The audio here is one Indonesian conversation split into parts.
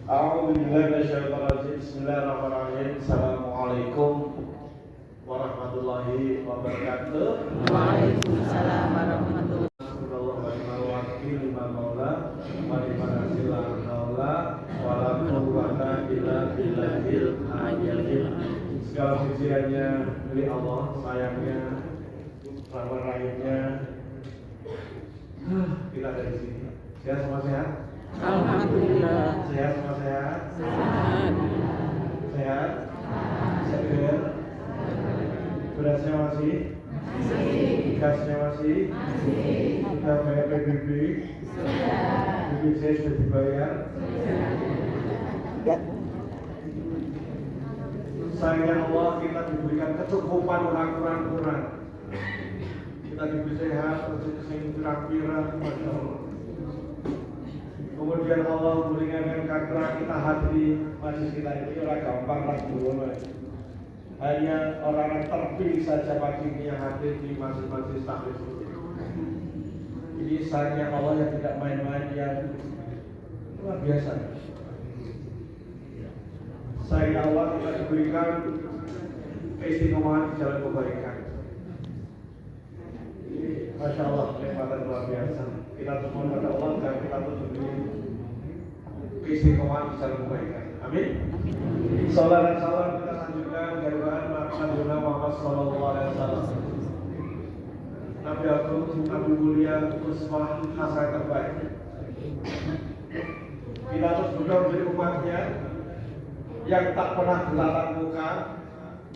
Bismillahirrahmanirrahim. Assalamualaikum warahmatullahi wabarakatuh. Waalaikumsalam warahmatullahi wabarakatuh. Segala pujiannya milik Allah, sayangnya, rahmat rahimnya. Kita ada di sini. Sehat semua sehat? Alhamdulillah. Sehat semua sehat? Sehat. Sehat? Seger? Berasnya masih? Gasnya masih? Sudah bayar PBB? BPJS sudah dibayar? Sayangnya Allah, kita diberikan kecukupan kurang-kurang. Kita diberi sehat, rezeki pirang-pirang, Masya Allah. Kemudian Allah meringankan karena kita hadiri majlis kita ini orang gampang ragu. Hanya orang-orang terpilih saja pagi ini yang hadir di majlis-majlis taklim. Ini sayangnya Allah yang tidak main-main, yang luar biasa. Sayangnya Allah kita diberikan keistiqomahan di jalan kebaikan. Masya Allah, kenikmatan luar biasa. Kita mohon kepada Allah dan kita diberi keistiqomahan di jalan kebaikan. Amin. Salam dan salam kita sanjungkan kehadiran Nabi Muhammad SAW. Nabi Agung, Nabi mulia, uswah hasanah terbaik. Kita terus berdoa menjadi umatnya yang tak pernah bertatap muka,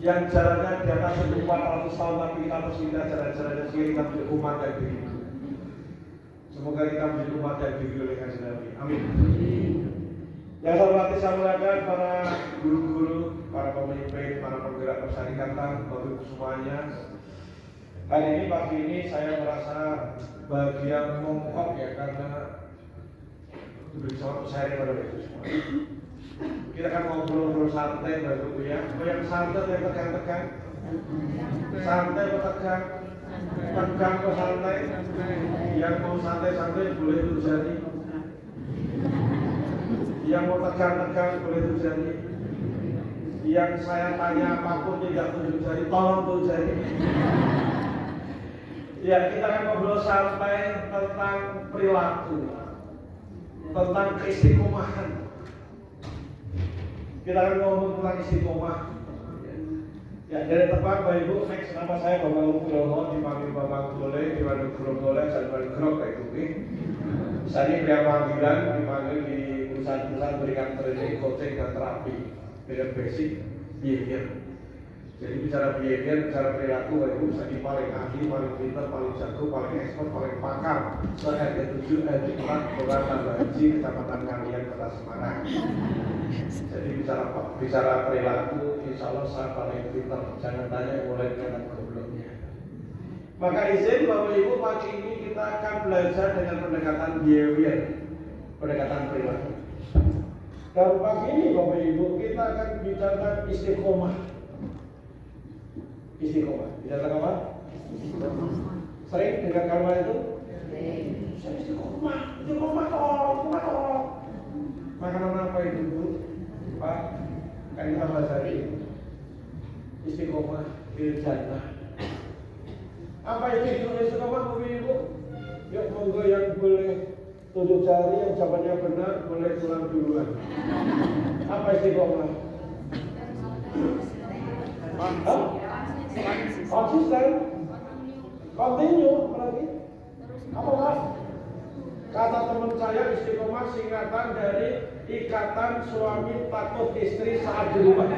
yang jalannya di atas 400 tahun, tapi kita terus pindah jalan-jalannya sehingga kita menjadi umat yang dirimu. Semoga kita menjadi umat yang dirimu oleh Kanjeng Nabi. Amin. Yang saya hormati, saya muliakan para guru-guru, para pemimpin, para penggerak persyarikatan, Bapak Ibu semuanya. Hari ini, pagi ini saya merasa bahagia mongkok ya, karena diberi sharing pada itu semua. Kita kan ngobrol-ngobrol santai Bapak Ibu ya. Yang santai yang tegang-tegang, santai atau tegang, tegang atau santai. Yang mau santai-santai boleh itu jadi. Yang mau tegang-tegang boleh itu jadi. Yang saya tanya apapun tidak tunjuk jari, tolong tunjuk jari. Ya, kita akan ngobrol santai tentang perilaku, tentang keistiqomahan. Kita akan ngomong tentang istiqomah. Ya, dari tempat Bapak Ibu, next nama saya Bapak Nugroho, dipanggil Bapak Gole, dipanggil Gole, saya dipanggil Grok kayak gitu. Saya ini pria panggilan, dipanggil di perusahaan-perusahaan berikan training, coaching dan terapi dengan basic behavior. Jadi bicara behavior, bicara perilaku, Bapak Ibu, saya ini paling ahli, paling pintar, paling jago, paling expert, paling pakar. Saya RT7, RT4, Kelurahan Haji, Kecamatan Kalian, Kota Semarang. Jadi bicara perilaku, insya Allah saya paling pintar. Jangan tanya mulai dengan gobloknya. Maka izin Bapak Ibu, pagi ini kita akan belajar dengan pendekatan behavior, pendekatan perilaku. Dan pagi ini Bapak Ibu, kita akan bicara istiqomah. Istiqomah, bicara apa? Sering dengar kalimat itu? Saya istiqomah, istiqomah toh. Makanan apa itu Bu? Pak, kan kita bahas hari istiqomah fil jannah. Apa itu istiqomah Bu Ibu? Yuk monggo yang boleh tunjuk jari, yang jawabannya benar boleh pulang duluan. Apa istiqomah? Hah? Konsisten, continue, apalagi? Apa Mas? Kata teman saya, istiqomah singkatan dari ikatan suami takut istri saat di rumah.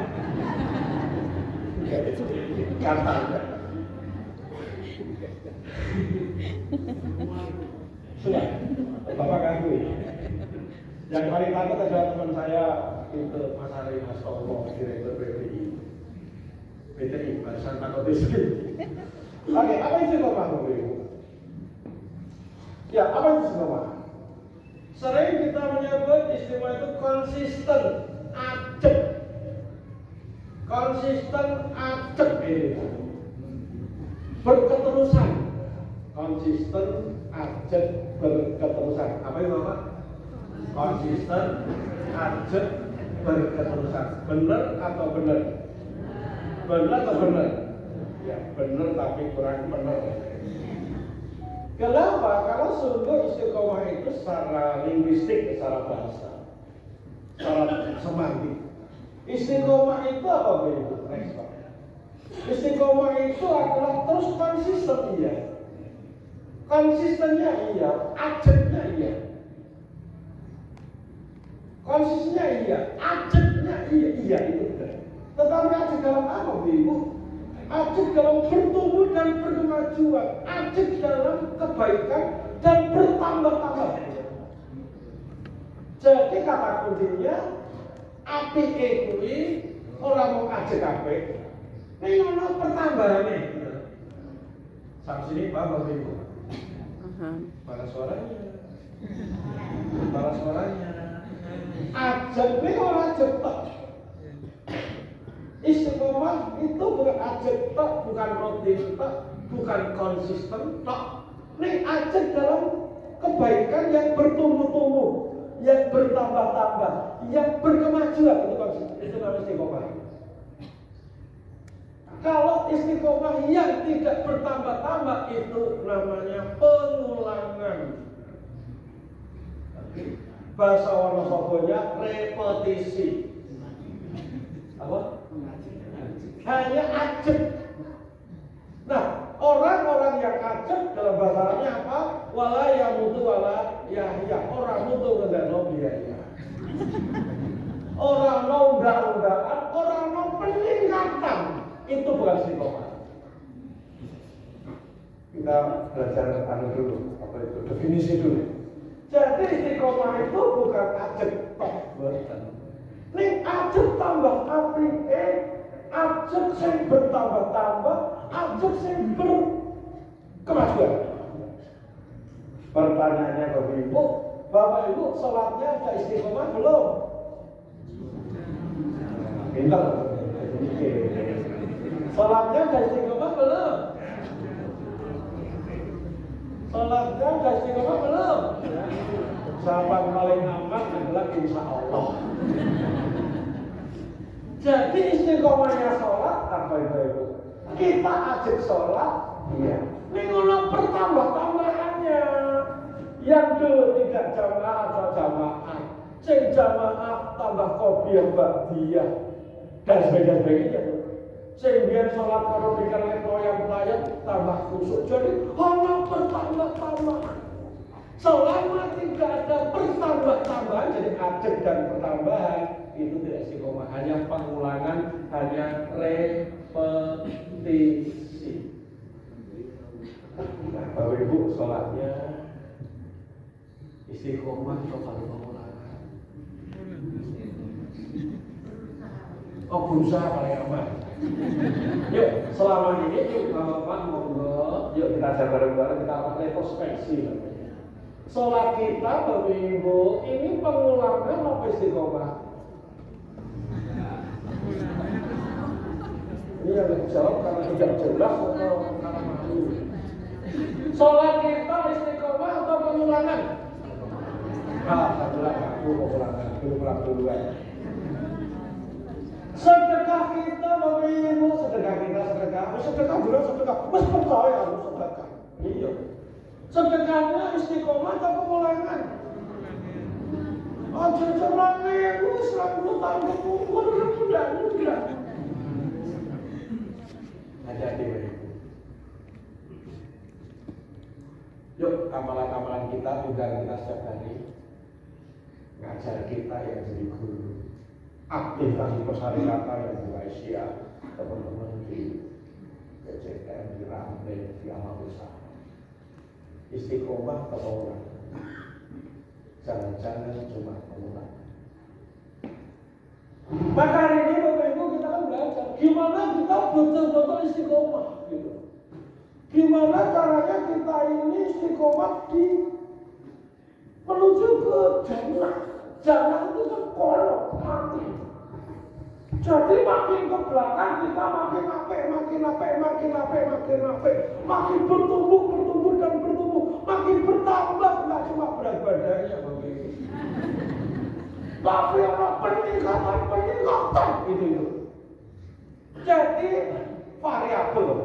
Kata sudah, Bapak ganggu. Yang paling takut adalah teman saya itu Mas Ari Mas Tomo, Direktur BTI, Barisan Takut Istri. Oke, apa istiqomah Bapak Ibu? Ya, apa itu istiqomah? Sering kita menyebut istiqomah itu konsisten, acep. Konsisten, acep ini. Berketerusan. Konsisten, acep, berketerusan. Apa itu Bapak? konsisten, ajak, berketerusan. Benar atau benar? Benar atau benar? Ya benar tapi kurang benar. Kenapa? Karena sungguh istiqomah itu secara linguistik, secara bahasa, secara semantik. Istiqomah itu apa Bu? Istiqomah itu adalah terus konsisten iya. Konsistennya iya, ajeknya iya. Konsistennya iya, ajeknya iya itu benar. Tetapi ajek dalam apa Bu? Ajek dalam bertumbuh dan berkemajuan, ajek dalam kebaikan dan bertambah-tambah. Jadi kata kuncinya, api kuwi ora mau ajek apik. Ning ono pertambahane. Sampai sini paham Ibu? Mana suaranya? Mana suaranya? Ajek kuwi ora cetok. Istiqomah itu bukan ajek tok, bukan rutin tok, bukan konsisten tok. Ning ajek dalam kebaikan yang bertumbuh-tumbuh, yang bertambah-tambah, yang berkemajuan itu konsisten. Itu namanya istiqomah. Kalau istiqomah yang tidak bertambah-tambah itu namanya pengulangan. Bahasa Wonosobonya repetisi. Apa? Hanya ajek. Nah, orang-orang yang ajek dalam bahasa Arabnya apa? Wala yamutu wala yahya. Orang mutu ngedano biaya. Orang mau undang-undangan, orang mau peningkatan. Itu bukan istiqomah. Kita belajar dulu, apa itu definisi dulu. Jadi istiqomah itu bukan ajek tok boten. Ning ajek tambah apike, ajek sing bertambah-tambah, ajek sing berkemajuan. Pertanyaannya Bapak Ibu, Bapak Ibu sholatnya ada istiqomah belum? Pintar. Sholatnya ada istiqomah belum? Sholatnya ada istiqomah belum? Jawaban paling aman adalah insya Allah. Jadi istiqomahnya sholat apa Ibu? Kita ajak sholat, iya. Ini ngono pertambah-tambahannya. Yang dulu tidak jamaah atau jamaah, sing jamaah tambah qobliyah ba'diyah dan sebagainya. Sehingga sholat kalau dikatakan yang layak tambah khusyuk. Jadi hanya bertambah-tambahan. Selama tidak ada bertambah-tambahan, jadi ajek dan pertambahan itu tidak istiqomah, hanya pengulangan, hanya repetisi. Nah, Bapak Ibu sholatnya istiqomah atau pengulangan? Oh, berusaha paling aman. Yuk, selama ini yuk Bapak monggo, yuk kita ajar bareng-bareng, kita akan retrospeksi. Sholat kita Bapak Ibu ini pengulangan apa istiqomah? Ini yang dijawab karena tidak jelas atau karena malu. Sholat kita istiqomah atau pengulangan? Alhamdulillah aku pengulangan, belum duluan. Sedekah kita Bapak Ibu, sedekah bener sedekah, mas percaya aku sedekah. Iya. Sedekahnya istiqomah atau pengulangan? Aja ceramah itu 100 tahun kemudian udah. Hati-hati Bapak Ibu. Yuk amalan-amalan kita, tugas kita setiap hari ngajar kita yang jadi guru. Aktivitas persyaratan yang di Malaysia, teman-teman di PCM, di Rambe, di amal usaha. Istiqomah atau pengulangan? Jangan-jangan cuma pengulangan. Maka hari ini Bapak Ibu kita kan belajar gimana kita betul-betul istiqomah gitu. Gimana caranya kita ini istiqomah di menuju ke jannah. Jannah itu kan kolok mati. Jadi makin ke belakang kita makin apik, makin bertumbuh dan bertumbuh, makin bertambah, nggak cuma berat badannya Bapak Ibu. Tapi orang peningkatan itu. Jadi variabel.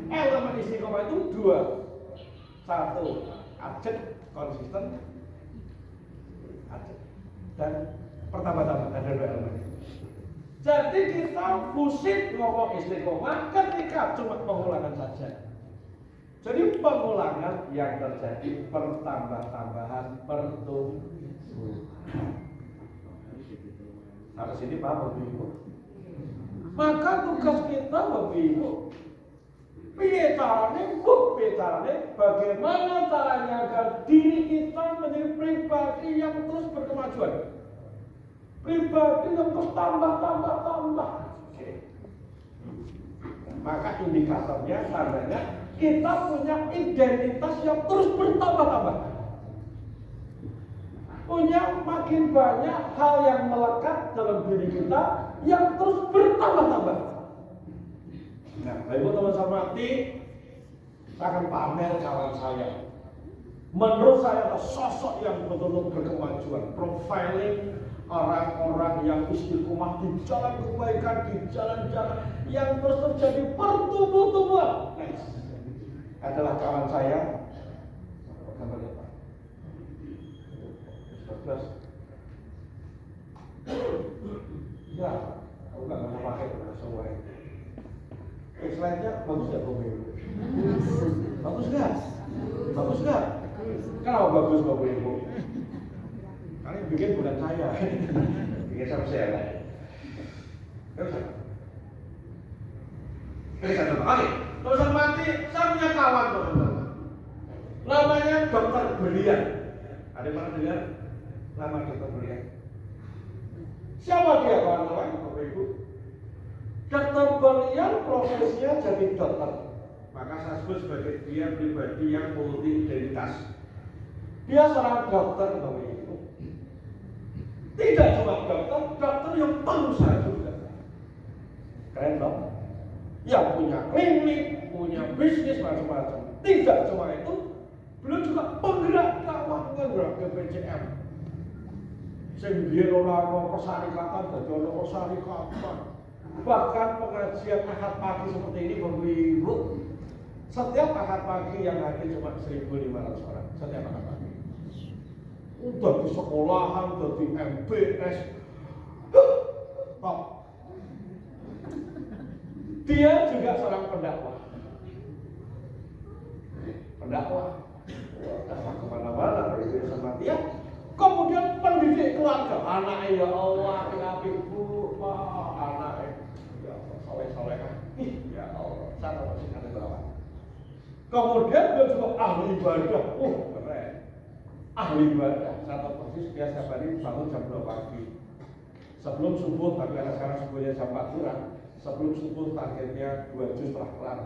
Elemen istiqomah itu dua. Satu, ajak konsisten, dan pertama-tama ada dua elemen. Jadi kita pusing ngomong istiqomah ketika cuma pengulangan saja. Jadi pengulangan yang terjadi pertambah-tambahan pertumbuhan. Sampai sini paham Bapak Ibu? Maka tugas kita Bapak Ibu, caranya, bagaimana caranya agar diri kita menjadi pribadi yang terus berkemajuan, pribadi yang terus tambah. Maka indikatornya, tandanya kita punya identitas yang terus bertambah. Punya makin banyak hal yang melekat dalam diri kita yang terus bertambah. Nah, Ibu teman samati, saya akan pamer kawan saya. Menurut saya adalah sosok yang betul-betul berkemajuan, profiling orang-orang yang istiqomah di jalan kebaikan, di jalan-jalan yang terus terjadi pertumbuhan. Next adalah kawan saya. Gambarnya Pak. 11. Ya, aku nggak mau pakai semua ini. Slide-nya bagus nggak Bapak Ibu? Bagus nggak? Kenapa bagus Bapak Ibu? Karena yang bikin bukan saya, bikin sama saya lah. Oke, terusan mati. Saya punya kawan teman-teman. Namanya Dokter Berlian. Ada yang pernah dengar nama Dokter Berlian? Siapa dia kawan-kawan Bapak Ibu? Dokter Berlian profesinya jadi dokter. Maka saya sebut sebagai dia pribadi yang multi identitas. Dia seorang dokter Bapak Ibu. Tidak cuma dokter yang pengusaha juga. Keren dong? Yang punya klinik, punya bisnis macam-macam. Tidak cuma itu, beliau juga penggerak dakwah, penggerak BPJM. Sehingga orang persyarikatan, jadi orang persyarikatan. Bahkan pengajian Ahad pagi seperti ini Bapak Ibu, setiap Ahad pagi yang hadir cuma 1.500 orang setiap Ahad pagi. Udah di sekolahan, udah di MBS, top. Dia juga seorang pendakwah. Dakwah kemana-mana, dari sama dia. Kemudian pendidik keluarga, anak ya Allah, api Bu, anak ya soleh kan, ya Allah, saya masih ada berapa. Kemudian dia juga ahli ibadah, keren, ahli ibadah. Saya tahu persis dia setiap hari bangun jam 2 pagi. Sebelum subuh, tapi karena sekarang subuhnya jam 4 kurang. Sebelum subuh targetnya 2 juz telah kelar.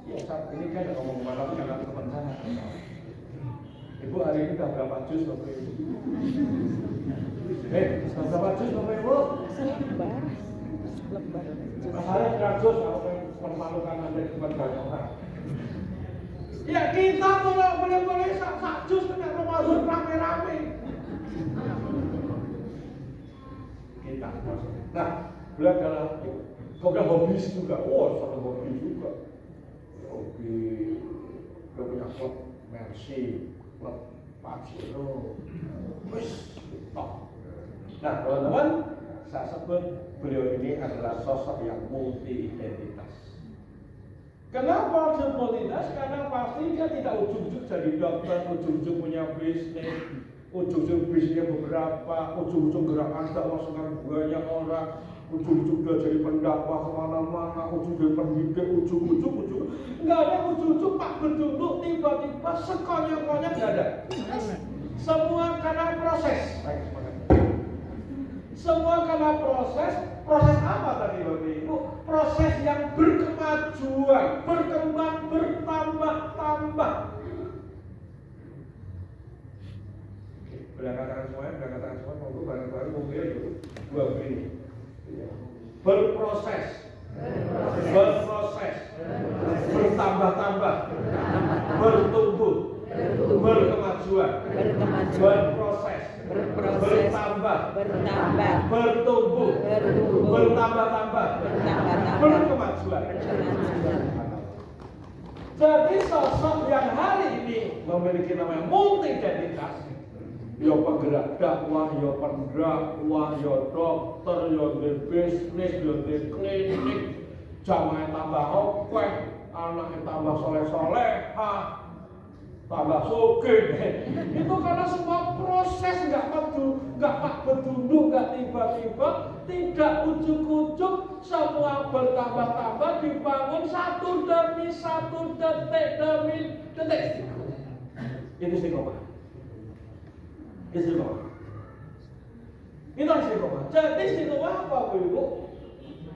Ya saat ini kan ngomong malam karena teman saya. Ibu hari ini udah berapa juz Bapak Ibu? Berapa juz Bapak Ibu? Lembar. Saya 100 kalau permalukan Anda di depan banyak orang. Ya kita boleh sak juz kena Ramadan rame-rame. Kita maksudnya. Nah, beliau adalah kemudian hobis juga. Sangat hobi juga. Hobi, dia punya klub Mercy, klub Pajero, top. Nah, teman-teman, saya sebut beliau ini adalah sosok yang multi identitas. Kenapa multi identitas? Karena pasti dia tidak ujung-ujung jadi dokter, ujung-ujung punya bisnis, ujung-ujung bisnisnya beberapa, ujung-ujung gerakan dakwah dengan banyak orang, ujung-ujung dia jadi pendakwah kemana-mana, ujung jadi pendidik, ujung-ujung nggak ada ujung-ujung Pak berduduk tiba-tiba sekonyong-konyong nggak ada. Semua karena proses. Semua karena proses apa tadi Bapak Ibu? Proses yang berkemajuan, berkembang, bertambah-tambah. Berangkat semua, mau bareng-bareng mobil itu 2 ini. Berproses, bertambah-tambah, bertumbuh, berkemajuan, berproses, berproses, bertambah, bertambah, bertumbuh, bertumbuh, bertambah-tambah, bertambah-tambah, berkemajuan. berkemajuan. Jadi sosok yang hari ini memiliki namanya multi identitas, yo penggerak dakwah, yo pendakwah, yo dokter, yo di bisnis, yo di klinik, jamaah tambah okwek, anaknya tambah soleh-soleha, tambah sugih. Itu karena semua proses, nggak bedunduk, nggak tiba-tiba, tidak ujuk-ujuk, semua bertambah-tambah, dibangun satu demi satu, detik demi detik. Itu istiqomah. Istiqomah. Itu istiqomah. Jadi istiqomah apa, Ibu?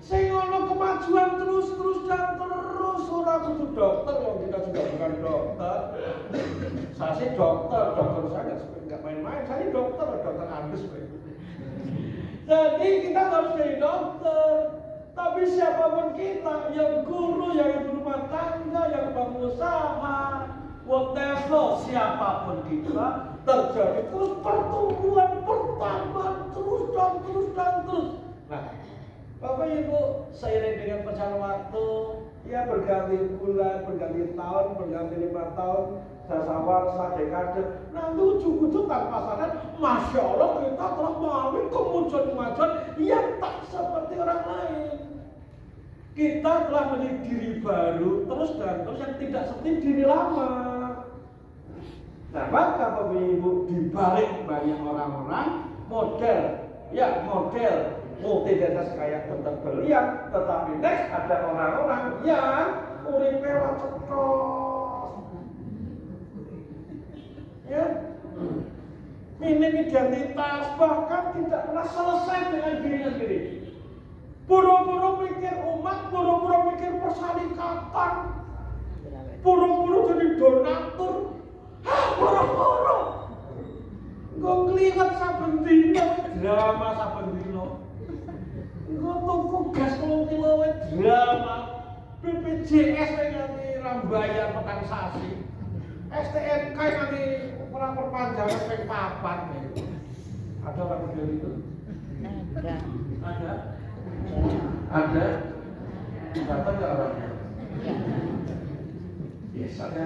Sing ono kemajuan terus dan terus. Ora kudu dokter, yang kita juga bukan dokter. Saya sih dokter saya nggak main-main. Saya dokter Andes. Jadi kita harus jadi dokter. Tapi siapapun kita, yang guru, yang ibu rumah tangga, yang pengusaha, whatever, siapapun kita, terjadi terus pertumbuhan, pertambahan terus dan terus. Nah, Bapak Ibu, seiring dengan perjalanan waktu, ya berganti bulan, berganti tahun, berganti 5 tahun, dasawarsa, dekade. Nah, ujung-ujung tanpa sadar, Masya Allah kita telah mengalami kemajuan yang tak seperti orang lain. Kita telah menjadi diri baru terus dan terus yang tidak seperti diri lama. Nah, maka Bapak Ibu, dibalik banyak orang-orang model multi identitas kayak bentar berlian, tetapi next ada orang-orang yang uripe cetok. Ya, minim identitas, bahkan tidak pernah selesai dengan dirinya sendiri. Buru-buru mikir umat, buru-buru mikir persyarikatan, buru-buru jadi donatur, buru-buru. Gue ngelihat saben dino, drama saben dino. Gue tuku gas 10 kilo drama, BPJS nanti rambayar petang sasi, STNK nanti perang perpanjangan peng papan. Ada orang model itu? Ada. Datang ke orangnya. Biasanya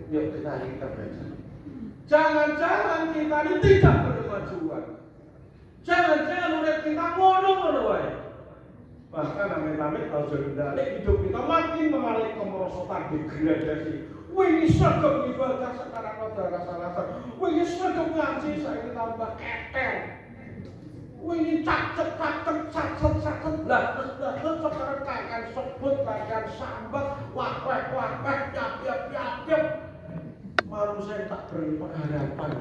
yuk kita baca. Jangan-jangan kita ini tidak berkemajuan. Jangan-jangan udah kita ngono-ngono wae. Bahkan amit-amit kalau sudah hidup kita makin mengalami kemerosotan, degradasi. Wih, sedang ibadah sekarang ada rasa-rasa. Wih, sedang ngaji saya tambah ketel. Wih, cacet, lah, sekarang kakak sebut, kakak sambat, wak, yap. Malu saya tak beri pengharapan.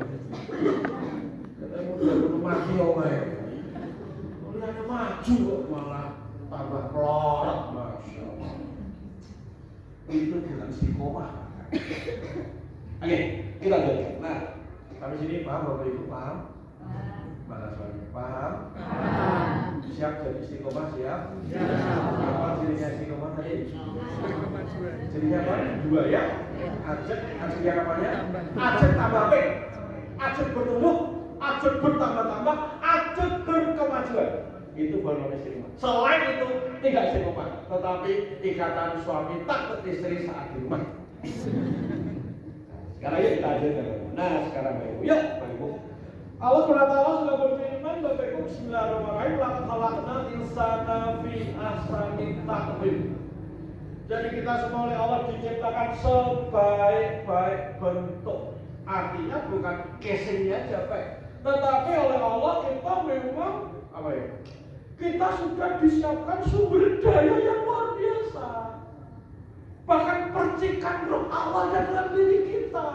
Ketemu dia belum mati omai. Mulanya maju kok malah tambah pelorot, Masya Allah. Itu bukan istiqomah. Oke, kita jadi. Nah, kami sini paham, Bapak Ibu paham? Mana suami paham? Siap jadi istiqomah, siap? Apa cirinya istiqomah tadi? Cirinya apa? 2 ya? Ajak yang apanya? Ajak tambah baik, ajak bertumbuh, ajak bertambah-tambah, ajak berkemajuan. Itu baru istiqomah. Selain itu tidak istiqomah, tetapi ikatan suami takut istri saat di rumah. Sekarang yuk kita ajarkan. Nah, sekarang Bapak Ibu, yuk Bapak Ibu. Allah SWT sudah berfirman, Bapak Ibu, Bismillahirrahmanirrahim, laqad khalaqnal insana fi ahsani taqwim. Jadi kita semua oleh Allah diciptakan sebaik-baik bentuk. Artinya bukan casingnya aja baik, tetapi oleh Allah kita memang apa ya? Kita sudah disiapkan sumber daya yang luar biasa. Bahkan percikan roh Allah dalam diri kita.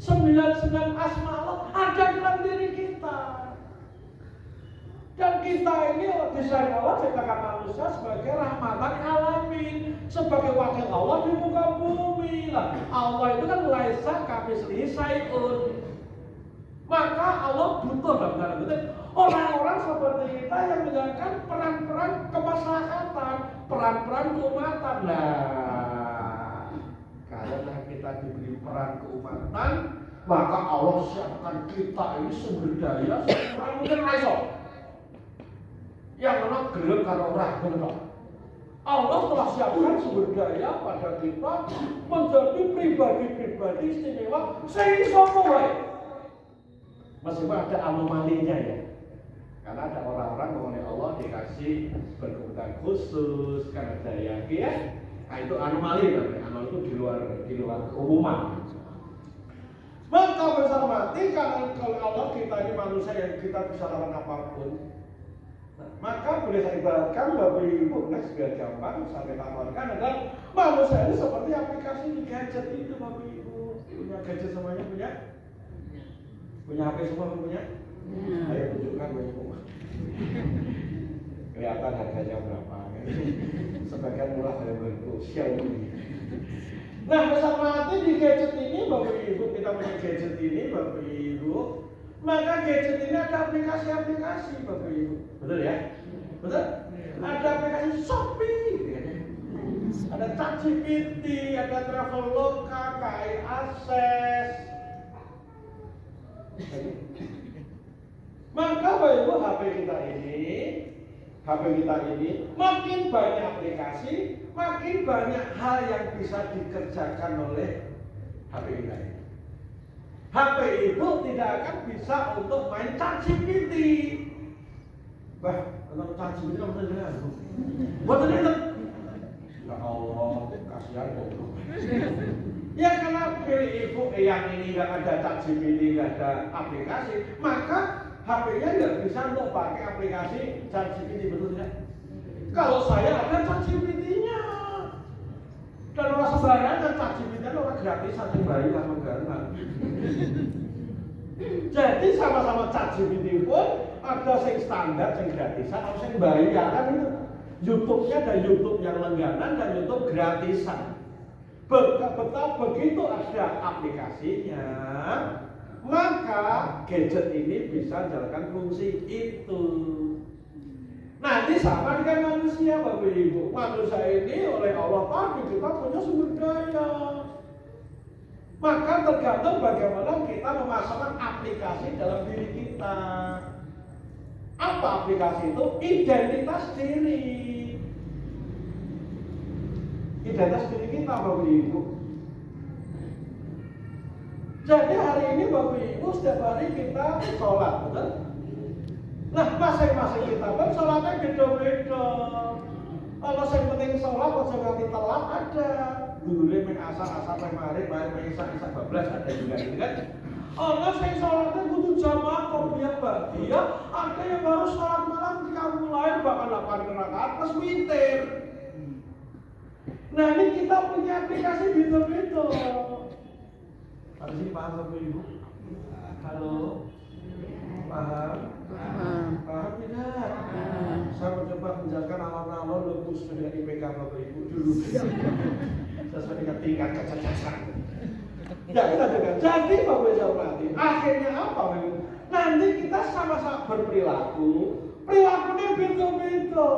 99 asma Allah ada dalam diri kita. Dan kita ini desain Allah ciptakan manusia sebagai rahmatan alamin, sebagai wakil Allah di muka bumi. Lah, Allah itu kan laisa kamitslihi syai'un. Maka Allah butuh dalam tanda kutip orang-orang seperti kita yang menjalankan peran-peran kemaslahatan, peran-peran keumatan. Nah, karena kita diberi peran keumatan, Maka Allah siapkan kita ini sumber daya sekarang mungkin raiso. Yang mana gelap karo ora bener. Allah telah siapkan sumber daya pada kita menjadi pribadi-pribadi istimewa sing iso wae. Meskipun ada anomalinya ya. Karena ada orang-orang mengenai Allah dikasih berkebutuhan khusus karena daya ya. Nah itu anomali namanya. Anomali itu di luar keumuman. Maka besar mati karena kalau Allah kita ini manusia yang kita bisa lakukan apapun. Nah, maka boleh saya ibaratkan Bapak Ibu, next biar gampang sampai tawarkan adalah manusia ini seperti aplikasi di gadget itu Bapak Ibu. Punya gadget semuanya punya? Punya HP semua punya? Ayo tunjukkan Bapak Ibu. Kelihatan harganya berapa? Sebagian murah dari bentuk Xiaomi. Nah, besar mati di gadget ini Bapak Ibu, kita punya gadget ini Bapak Ibu, maka gadget ini ada aplikasi-aplikasi Bapak Ibu. Betul ya? Betul? Ada aplikasi Shopee, ada ChatGPT, ada Traveloka, KAI Akses. Maka Bapak Ibu HP kita ini makin banyak aplikasi, makin banyak hal yang bisa dikerjakan oleh HP kita ini. HP Ibu tidak akan bisa untuk main ChatGPT. Wah, kalau ChatGPT kamu tidak tahu. Buat itu. Ya Allah, kasihan kok. Ya karena pilih Ibu yang ini nggak ada ChatGPT, nggak ada aplikasi, maka HP-nya nggak bisa untuk pakai aplikasi ChatGPT, betul tidak? Kalau saya ada ChatGPT-nya, dan orang sembarangan ChatGPT orang gratis, satu bayi sama garangan. Jadi sama-sama ChatGPT pun ada yang standar, yang gratisan, atau yang bayaran itu. YouTube-nya ada YouTube yang langganan dan YouTube gratisan. Begitu ada aplikasinya, maka gadget ini bisa menjalankan fungsi itu. Nanti sama dengan manusia Bapak Ibu. Manusia ini oleh Allah tadi kita punya sumber daya. Maka tergantung bagaimana kita memasukkan aplikasi dalam diri kita. Apa aplikasi itu? Identitas diri. Identitas diri kita Bapak Ibu. Jadi hari ini Bapak Ibu setiap hari kita sholat, betul? Nah masing-masing kita kan sholatnya beda-beda. Kalau yang penting sholat, kalau yang telat ada. Dulu main asar main maghrib, main isak bablas ada juga gitu kan. Allah yang sholatnya butuh jamaah kopiah bahagia. Ada yang baru sholat malam ketika mulai bahkan 8 rakaat plus witir. Nah ini kita punya aplikasi beda-beda. Harus ini paham Bapak Ibu? Halo? Paham? Paham tidak? Saya mencoba menjelaskan alon-alon lupus dengan IPK Bapak Ibu dulu. Sesuai dengan tingkat kecerdasan. Ya kita dengar. Jadi Bapak Ibu nanti akhirnya apa Bapak Ibu? Nanti kita sama-sama berperilaku. Perilakunya beda-beda.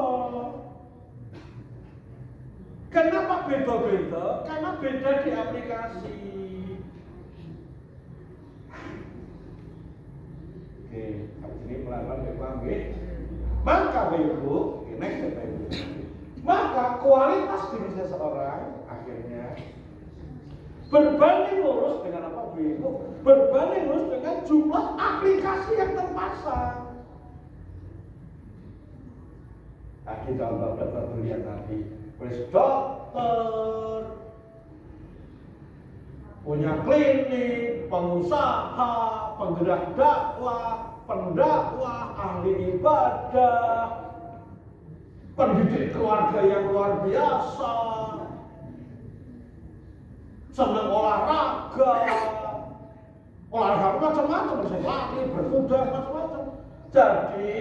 Kenapa beda-beda? Karena beda di aplikasi. Oke, habis ini pelan-pelan paham ya. Maka Bapak Ibu, next Bapak Ibu. Maka kualitas diri seseorang akhirnya berbanding lurus dengan apa Bapak Ibu? Berbanding lurus dengan jumlah aplikasi yang terpasang. Tadi contoh dokter Julian tadi, dokter, punya klinik, pengusaha, penggerak dakwah, pendakwah, ahli ibadah, pendidik keluarga yang luar biasa, senang olahraga macam-macam, lari, berkuda, macam-macam. Jadi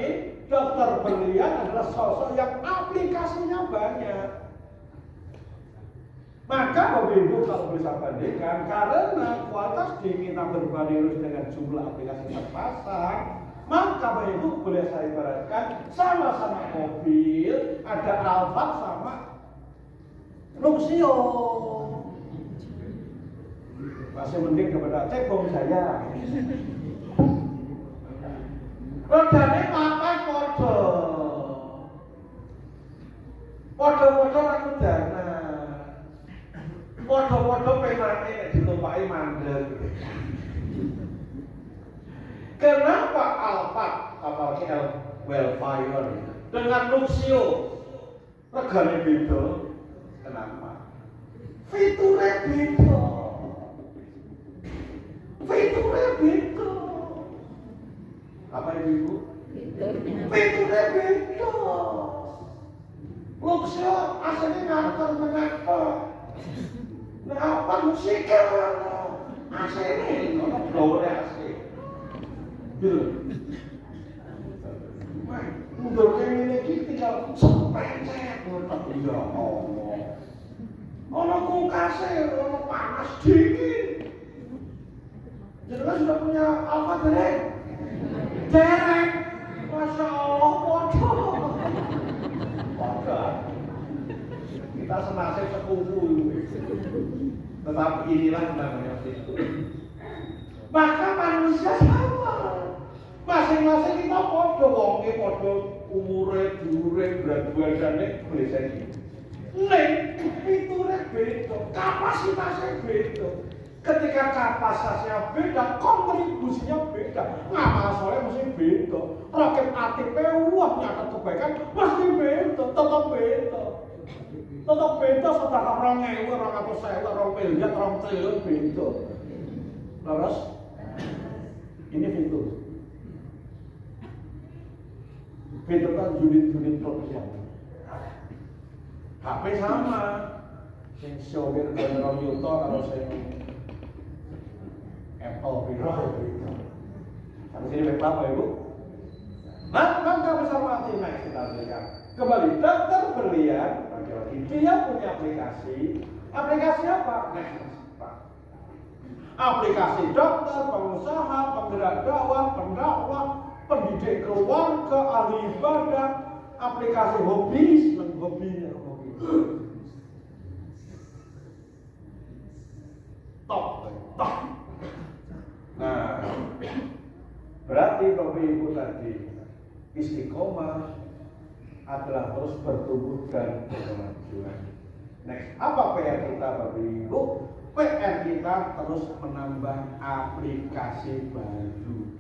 dokter Berlian adalah sosok yang aplikasinya banyak. Maka Bapak Ibu kalau bisa bandingkan, karena kualitas diri kita berbanding lurus dengan jumlah aplikasi terpasang, maka Bapak Ibu boleh saya ibaratkan sama-sama mobil, ada Alphard sama Luxio. Masih mending daripada cebong saya. Rodane papan padha. Padha-padha aku dana. Padha-padha penake nek ditumpaki mandeg. Kenapa Alphard, apalagi Wildfire dengan Luxio regane beda? Kenapa? Fiture beda. Fiture beda. Apa ibu? Fiture beda. Luxio aslinya ngantor. Nah, apa musiknya? Aslinya kalau blower asli. Gitu. Wah, mundur kayak gini tinggal sepencet ngotot. Ya Allah. Ono kulkasnya, ono panas dingin. Jenengan sudah punya Alphard dereng? Dereng. Masya Allah, bodoh. Kita senasib sekufu. Tetapi inilah namanya itu. Maka manusia sama. Masing-masing kita podo wonge podo umure dhuwure graduasane bleseni. Nek fiture beda, kapasitasnya beda. Ketika kapasitasnya beda, kontribusinya beda. Ngamal soleh mesti beda. Roket ATP wah nyatet kebaikan mesti beda, tetap beda. Tetap beda sedekah 2.000, 200.000, 2 miliar, 2 triliun beda. Terus ini fitur. Fitur kan unit-unit profesional. HP sama, sing Xiaomi General Newton kalau sing Apple Piro itu. Sampai sini baik apa ibu? Nah, maka bersama hati naik kita berikan. Kembali dokter berlian, laki-laki dia punya aplikasi. Aplikasi apa? Next. Aplikasi dokter, pengusaha, penggerak dakwah, pendakwah, pendidik keluarga, ahli ibadah, aplikasi hobi. Top. Nah, berarti Bapak Ibu tadi istiqomah adalah terus bertumbuh dan berkemajuan. Next, apa PR kita Bapak Ibu? PR kita terus menambah aplikasi baru.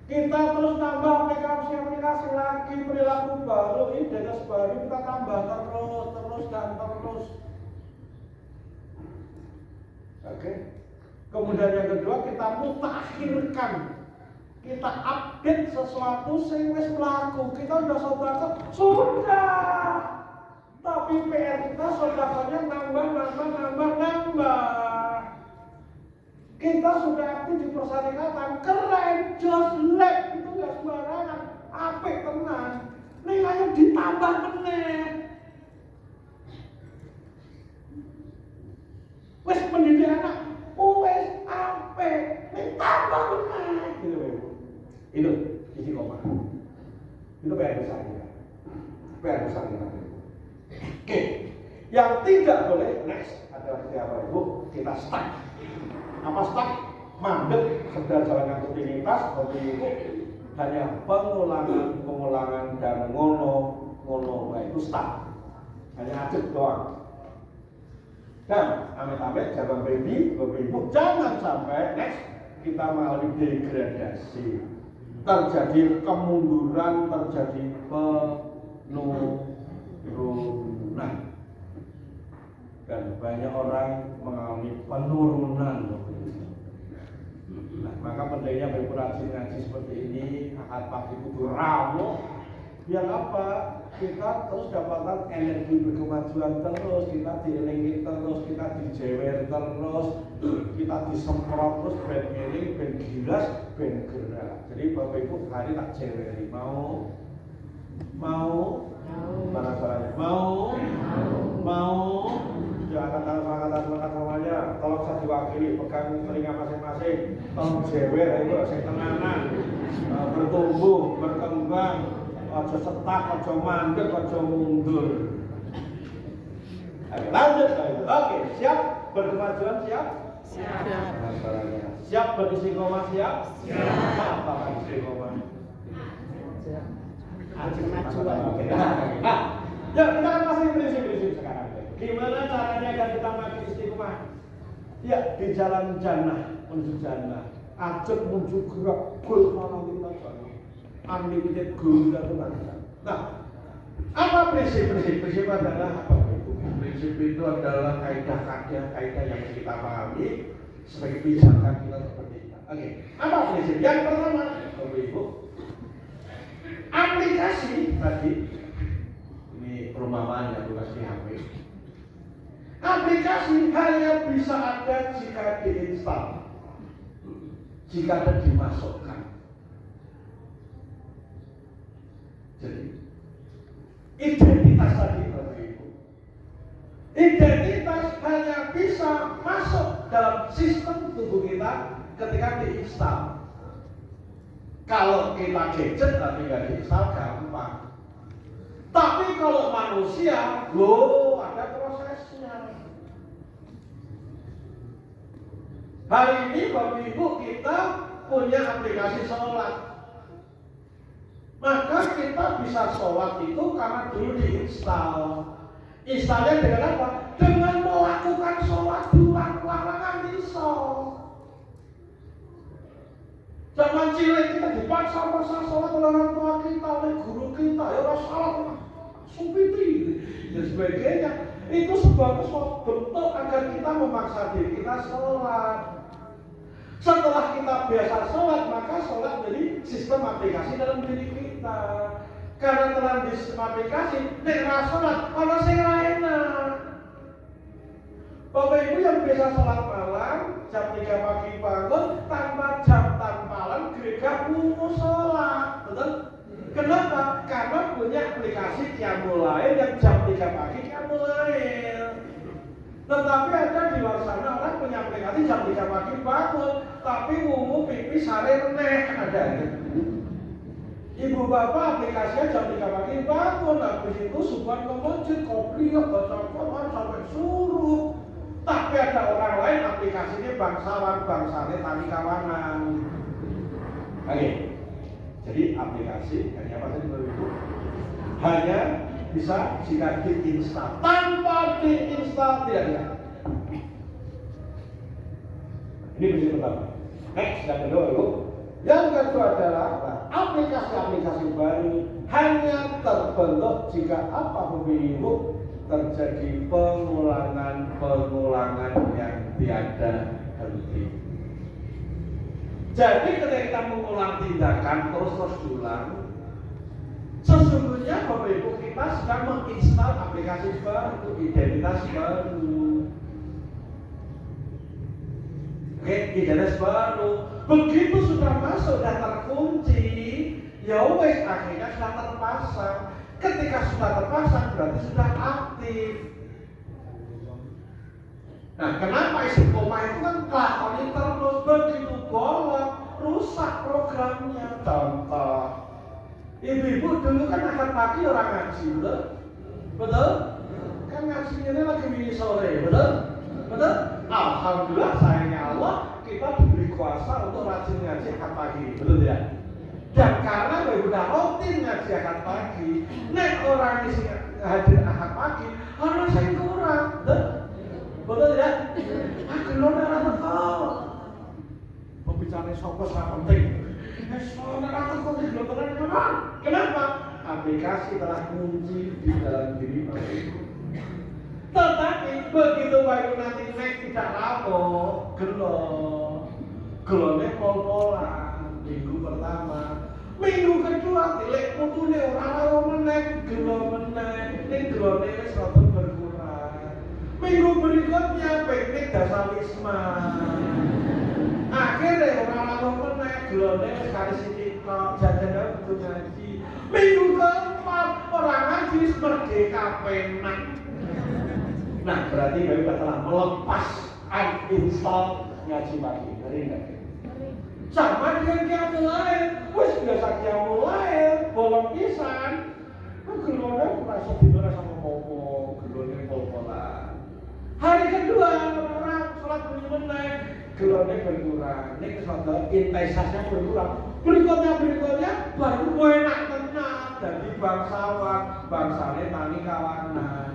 Kita terus nambah aplikasi lagi, perilaku baru, identitas baru kita tambah terus. Oke. Kemudian yang kedua kita mutakhirkan, kita update sesuatu sing wis mlaku. Kita sudah. Tapi PR kita saudaranya nambah. Kita sudah aktif di persyarikatan, keren, jelek, itu gak sembarangan, apik tenan. Nilainya ditambah meneh. Wes mendidik anak, wes apik, ditambah meneh. Itu istiqomah. Itu PR besar kita. PR besar kita. Oke, yang tidak boleh next adalah apa ibu? Kita stuck. Apa stuck? Mandek sedang jalankan rutinitas, hobi ibu hanya pengulangan dan ngono, nah itu stuck. Hanya acet doang. Dan amit-amit jangan baby, ibu jangan sampai next kita mengalami degradasi, terjadi kemunduran, terjadi penurunan, dan banyak orang mengalami penurunan. Nah, maka pentingnya berkurasi ngaji seperti ini, Ahad pagi kudu rawuh. Biar apa? Kita terus dapatkan energi berkemajuan terus, kita dielingi terus, kita dijewer terus, kita disemprot terus, ben ngiling, ben gilas, ben gerak. Jadi Bapak Ibu hari tak jeweri, mau? Mana caranya? Mau? Jangan semangat semuanya. Tolong saya diwakili, pegang telinga masing-masing. Tolong jewer, ayo saya tenanan, bertumbuh, berkembang. Ojo setak, ojo mandek, ojo mundur. Oke, lanjut. Oke, siap? Berkemajuan siap? Siap. Siap beristiqomah, siap? Siap. Apa beristiqomah? Siap. Kemajuan. Ya, kita kan masih prinsip-prinsip sekarang. Gimana caranya agar kita makin istiqomah? Ya, di jalan jannah, menuju jannah. Ajak menuju gerak goal mana kita jalan. Unlimited goal dan teman-teman. Nah, apa prinsip-prinsip? Prinsip adalah apa itu? Prinsip itu adalah kaidah-kaidah yang harus kita pahami sebagai pijakan kita seperti itu. Oke, apa prinsip? Yang pertama, Bapak Ibu, aplikasi tadi ini perumpamaan yang aplikasi HP. Aplikasi hanya bisa ada jika diinstal, jika ada dimasukkan. Jadi identitas tadi Bapak Ibu, identitas hanya bisa masuk dalam sistem tubuh kita ketika diinstal. Kalau kita gadget tapi nggak diinstal gampang. Tapi kalau manusia, ada prosesnya. Hari ini Bapak Ibu kita punya aplikasi sholat. Maka kita bisa sholat itu karena dulu diinstal. Instalnya dengan apa? Dengan melakukan sholat diulang-ulang kan bisa. Zaman cilik kita dipaksa-paksa sholat oleh orang tua kita, oleh guru kita, ya orang sholat, supiti, dan sebagainya. Itu sebuah bentuk agar kita memaksa diri kita sholat. Setelah kita biasa sholat, maka sholat menjadi sistem aplikasi dalam diri kita. Karena dalam sistem aplikasi, nek sholat, kalau saya enak. Bapak Ibu yang biasa sholat malam, jam 3 pagi bangun, tanpa jam tanpa alam, gereja sholat. Betul? Kenapa? Karena punya aplikasi Qiyamul Lail yang jam 3 pagi Qiyamul Lail. Tetapi ada di luar sana orang punya aplikasi jam 3 pagi bangun, tapi wumu pipi sare meneh ada. Ibu bapak aplikasinya jam 3 pagi bangun, habis itu subuhan ke masjid, kopi, baca Quran sampai suruh. Tapi ada orang lain aplikasinya bangsanya tani kawanan. Oke. Jadi aplikasi hanya apa tadi Bapak Ibu? Hanya bisa jika diinstal. Tanpa diinstal tidak bisa. Ini prinsip pertama. Next, yang kedua Ibu. Yang kedua adalah aplikasi-aplikasi baru hanya terbentuk jika apa Bapak Ibu? Terjadi pengulangan yang tiada henti. Jadi ketika kita mengulang tindakan terus diulang, sesungguhnya Bapak Ibu kita sedang menginstal aplikasi baru, identitas baru. Oke, identitas baru. Begitu sudah masuk dan terkunci, ya wes akhirnya sudah terpasang. Ketika sudah terpasang berarti sudah aktif. Nah, kenapa istiqomah itu kan kelakoni terus, begitu bolak, rusak programnya. Contoh, ibu-ibu dulu kan angkat pagi orang ngaji, betul? Betul? Kan ngajinya ini lagi minggu sore, betul? Betul? Alhamdulillah sayangnya Allah kita diberi kuasa untuk rajin ngaji angkat pagi, betul tidak? Dan karena udah rutin ngaji akad pagi, nek orang isi hadir akad pagi, harus saya kurang, betul tidak? Gelon ora teko. Pembicaraan sopos sangat penting. Soalnya ora teko gelon tenan. Kenapa? Aplikasi telah kunci di dalam diri Bapak Ibu. Tetapi begitu Bapak nanti next tidak lama, gelonnya pol-polan. Minggu pertama, minggu kedua tilek putune ora meneh, gelo meneh, ning gelone wis rada berkurang. Minggu berikutnya piknik Dasawisma. Akhirnya ora meneh, gelone wis kali sithik kok jajan buku ngaji. Minggu keempat orang ngaji merdeka penak. Nah, berarti Bapak telah melepas uninstall ngaji pagi. Hari ini sama dengan Qiyamul Lail, wis biasa Qiyamul Lail, bolong pisan. Gelone merasa tidur sama popo, gelone pol-polan. Hari kedua orang sholat beli meneh, gelone berkurang. Nek kesadaran intensitasnya berkurang. Berikutnya baru enak tenan dadi bangsawan, bangsane tani kawanan.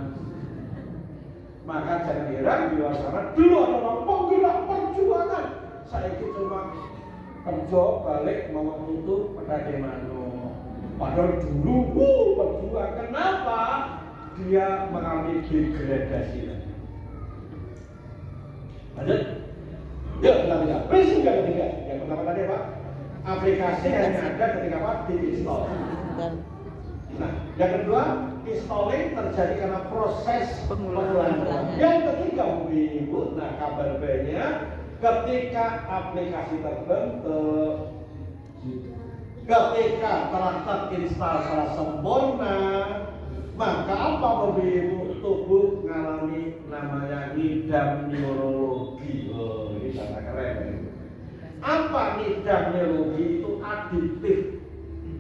Maka jangan heran di luar sana dulu adalah penggerak perjuangan. Saiki cuma kerja balik mau tutup pedade mano. Padahal dulu perjuangan. Kenapa? Dia mengalami degradasi. Lanjut. Yuk kita lihat. Prinsip yang ketiga. Yang pertama tadi apa? Aplikasi hanya ada ketika apa? Di-install. Nah, yang kedua, installing terjadi karena proses pengulangan. Yang ketiga, Ibu, nah kabar baiknya, ketika aplikasi terbentuk, ketika telah terinstal secara sempurna, maka apa Ibu? Tubuh mengalami namanya ngidam neurologi. Oh, ini sangat keren. Apa ngidam neurologi? Itu adiktif,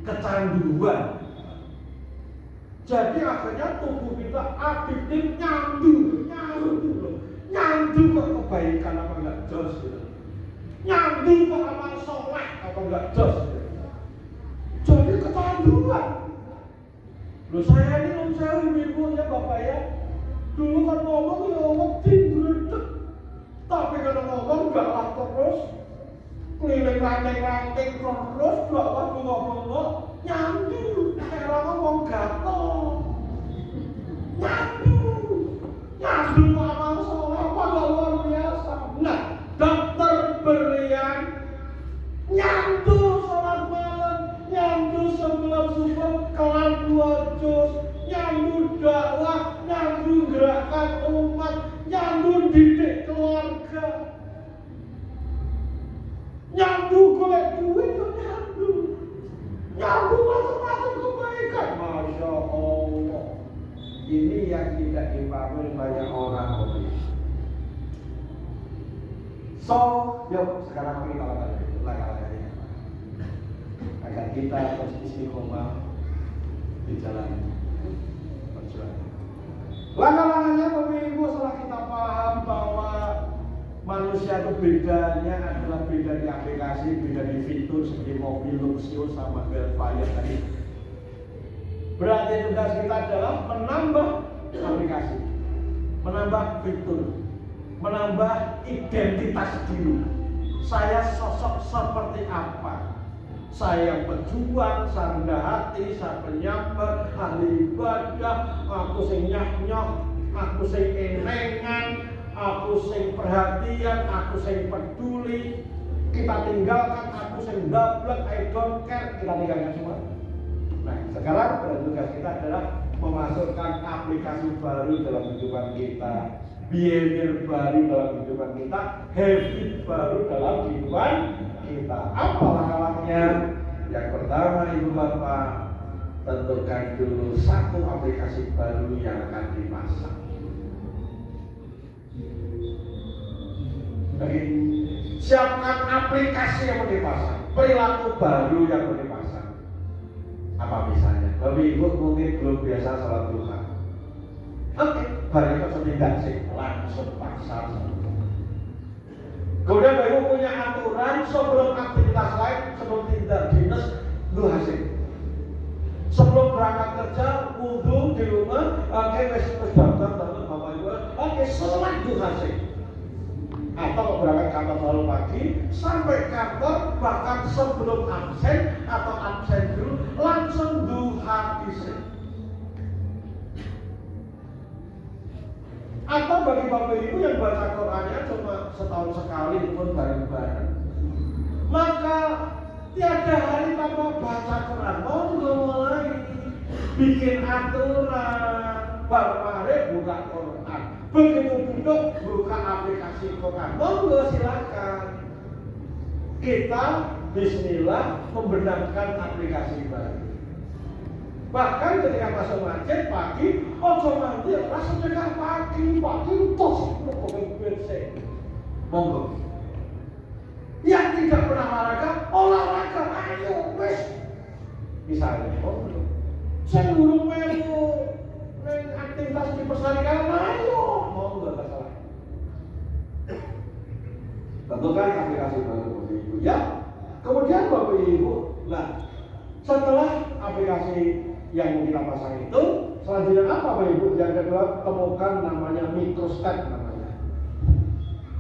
kecanduan. Jadi akhirnya tubuh kita adiktif nyandu kok kebaikan apa enggak jos gitu. Nyandu kok amal soleh apa enggak jos gitu. Jadi kecanduan. Loh saya ini ibu ya bapak ya. Dulu kan ngomong ya wedi gredeg. Tapi kalau ngomong galak terus, keliling ranting-ranting terus, galak bengok-bengok, nyandu. Kayak orang ngomong gatel. Nyandu amal soleh apa gak luar biasa. Nah, dokter berlian nyandu sholat malam, nyandu sebelum subuh kelar 2 juz, nyandu dakwah, nyandu gerakan umat, nyandu didik keluarga, nyandu golek duit tuh nyandu macam-macam kebaikan. Masya Allah. Ini yang tidak dipahami banyak orang. So, yuk sekarang kita langkah-langkahnya agar kita terus istiqomah di jalan perjuangan. Langkah-langkahnya Ibu setelah kita paham bahwa manusia itu bedanya adalah beda di aplikasi, beda di fitur seperti mobil Luxio sama Velfire tadi. Berarti tugas kita adalah menambah aplikasi, menambah fitur, menambah identitas diri. Saya sosok seperti apa? Saya pejuang, saya rendah hati, saya penyambar, ahli ibadah, aku sing nyah-nyah, aku sing enengan, aku sing perhatian, aku sing peduli. Kita tinggalkan aku sing dablek, I don't care, kita tinggalkan semua. Nah, sekarang tugas kita adalah memasukkan aplikasi baru dalam kehidupan kita, behavior baru dalam kehidupan kita, habit baru dalam kehidupan kita. Apa langkah-langkahnya? Yang pertama, Ibu Bapak, tentukan dulu satu aplikasi baru yang akan dipasang. Siapkan aplikasi yang mau dipasang, perilaku baru yang mau dipasang. Apa misalnya? Bapak Ibu mungkin belum biasa sholat duha. Oke, hari itu tidak sih, langsung pasang. Kemudian Bapak Ibu punya aturan sebelum aktivitas lain, sebelum tindak dinas, duha sih. Sebelum berangkat kerja, wudhu di rumah, oke, wis daftar Bapak Ibu, oke, sholat duha sih. Atau berangkat kantor terlalu pagi sampai kantor, bahkan sebelum absen atau absen dulu langsung duha isi. Atau bagi Bapak Ibu yang baca Qurannya cuma setahun sekali pun bareng-bareng, maka tiada hari tanpa baca Quran. Monggo mulai bikin aturan, baru mari buka Quran. Begitu duduk buka aplikasi Quran, monggo silakan. Kita bismillah membenamkan aplikasi baru. Bahkan ketika masuk masjid pagi, otomatis langsung dengar pagi tos monggo. Yang tidak pernah olahraga, ayo wes. Misalnya, monggo. Saya burung melu aktivitas di persalinan, ayo monggo terserah. Tentukan aplikasi baru Bapak Ibu ya. Kemudian Bapak Ibu, nah setelah aplikasi yang kita pasang itu, selanjutnya apa Bapak Ibu? Yang kedua, temukan namanya microstep namanya.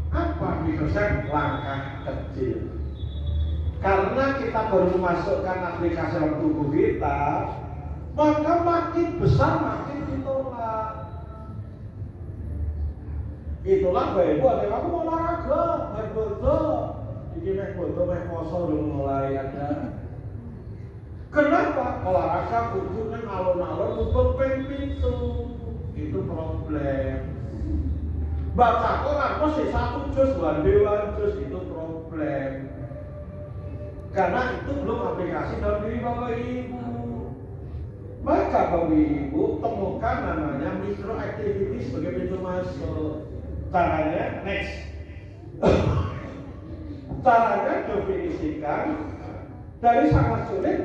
Apa microstep? Langkah kecil. Karena kita baru memasukkan aplikasi dalam tubuh kita, maka makin besar makin ditolak. Itulah Bapak Ibu, ada yang aku mau olahraga, naik bodo, ini naik bodo, naik poso udah mulai ada. Kenapa? Olahraga kudunya alon-alon untuk pintu, itu problem. Baca Quran masih 1 juz, 1 juz, itu problem. Karena itu belum aplikasi dalam diri Bapak Ibu. Maka Bapak Ibu temukan namanya micro activity sebagai pintu masuk. Caranya next. Caranya definisikan dari sangat sulit